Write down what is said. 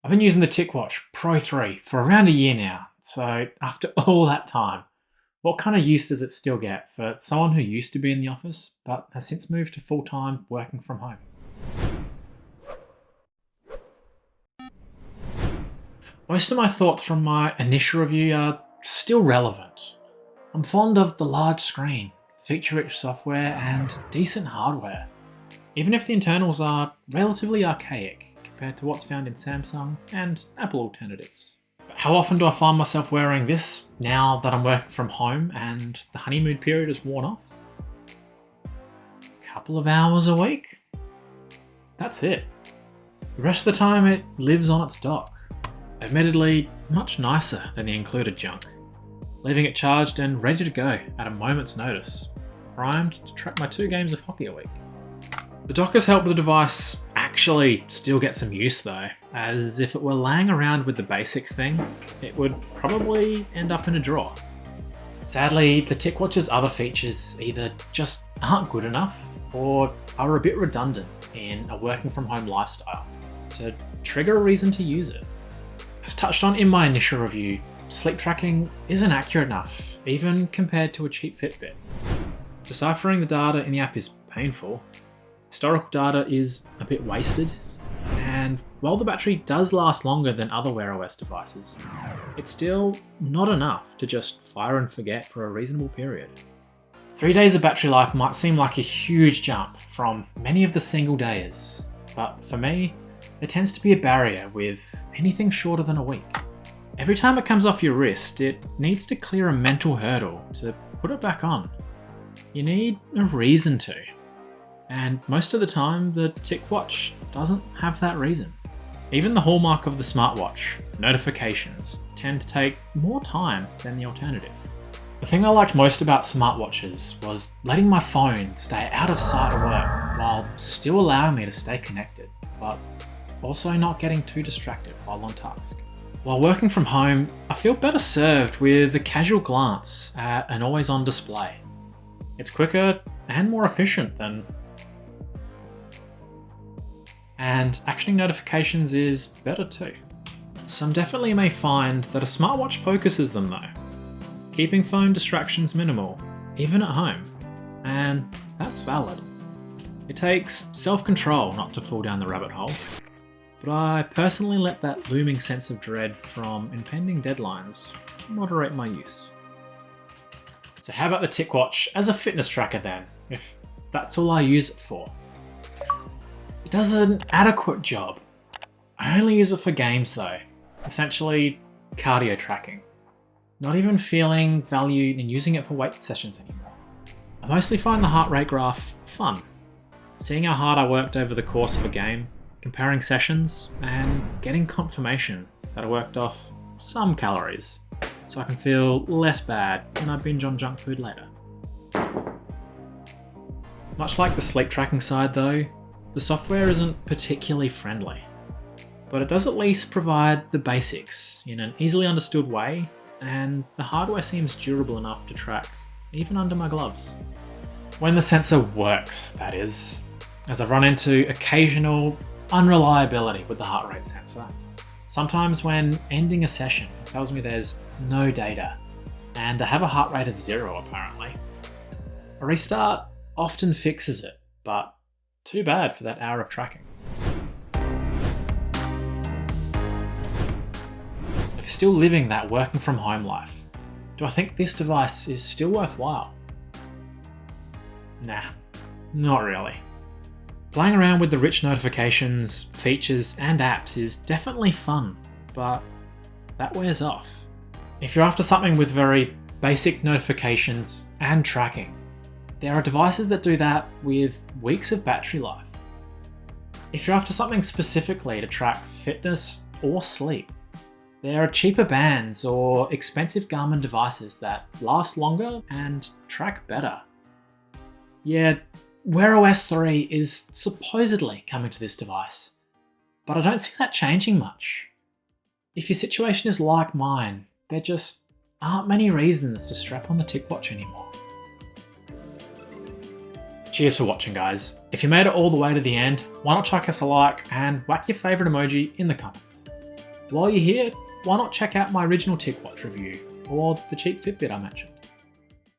I've been using the TicWatch Pro 3 for around a year now, so after all that time, what kind of use does it still get for someone who used to be in the office but has since moved to full-time working from home? Most of my thoughts from my initial review are still relevant. I'm fond of the large screen, feature-rich software and decent hardware, even if the internals are relatively archaic compared to what's found in Samsung and Apple alternatives. But how often do I find myself wearing this now that I'm working from home and the honeymoon period is worn off? A couple of hours a week? That's it. The rest of the time it lives on its dock. Admittedly, much nicer than the included junk, leaving it charged and ready to go at a moment's notice, primed to track my 2 games of hockey a week. The dock has helped the device actually still get some use though, as if it were laying around with the basic thing, it would probably end up in a drawer. Sadly, the TicWatch's other features either just aren't good enough or are a bit redundant in a working from home lifestyle to trigger a reason to use it. As touched on in my initial review, sleep tracking isn't accurate enough, even compared to a cheap Fitbit. Deciphering the data in the app is painful. Historical data is a bit wasted, and while the battery does last longer than other WearOS devices, it's still not enough to just fire and forget for a reasonable period. 3 days of battery life might seem like a huge jump from many of the single days, but for me, there tends to be a barrier with anything shorter than a week. Every time it comes off your wrist, it needs to clear a mental hurdle to put it back on. You need a reason to. And most of the time, the TicWatch doesn't have that reason. Even the hallmark of the smartwatch, notifications, tend to take more time than the alternative. The thing I liked most about smartwatches was letting my phone stay out of sight of work while still allowing me to stay connected, but also not getting too distracted while on task. While working from home, I feel better served with a casual glance at an always-on display. It's quicker and more efficient than... And actioning notifications is better too. Some definitely may find that a smartwatch focuses them though, keeping phone distractions minimal, even at home, and that's valid. It takes self-control not to fall down the rabbit hole, but I personally let that looming sense of dread from impending deadlines moderate my use. So how about the TicWatch as a fitness tracker then, if that's all I use it for? It does an adequate job. I only use it for games though, essentially cardio tracking. Not even feeling value in using it for weight sessions anymore. I mostly find the heart rate graph fun, seeing how hard I worked over the course of a game, comparing sessions, and getting confirmation that I worked off some calories, so I can feel less bad when I binge on junk food later. Much like the sleep tracking side though, the software isn't particularly friendly, but it does at least provide the basics in an easily understood way, and the hardware seems durable enough to track even under my gloves. When the sensor works, that is, as I've run into occasional unreliability with the heart rate sensor. Sometimes when ending a session, it tells me there's no data, and I have a heart rate of 0 apparently. A restart often fixes it, but too bad for that hour of tracking. If you're still living that working from home life, do I think this device is still worthwhile? Nah, not really. Playing around with the rich notifications, features, and apps is definitely fun, but that wears off. If you're after something with very basic notifications and tracking, there are devices that do that with weeks of battery life. If you're after something specifically to track fitness or sleep, there are cheaper bands or expensive Garmin devices that last longer and track better. Yeah, WearOS 3 is supposedly coming to this device, but I don't see that changing much. If your situation is like mine, there just aren't many reasons to strap on the TicWatch anymore. Cheers for watching guys. If you made it all the way to the end, why not chuck us a like and whack your favourite emoji in the comments. While you're here, why not check out my original TicWatch review, or the cheap Fitbit I mentioned.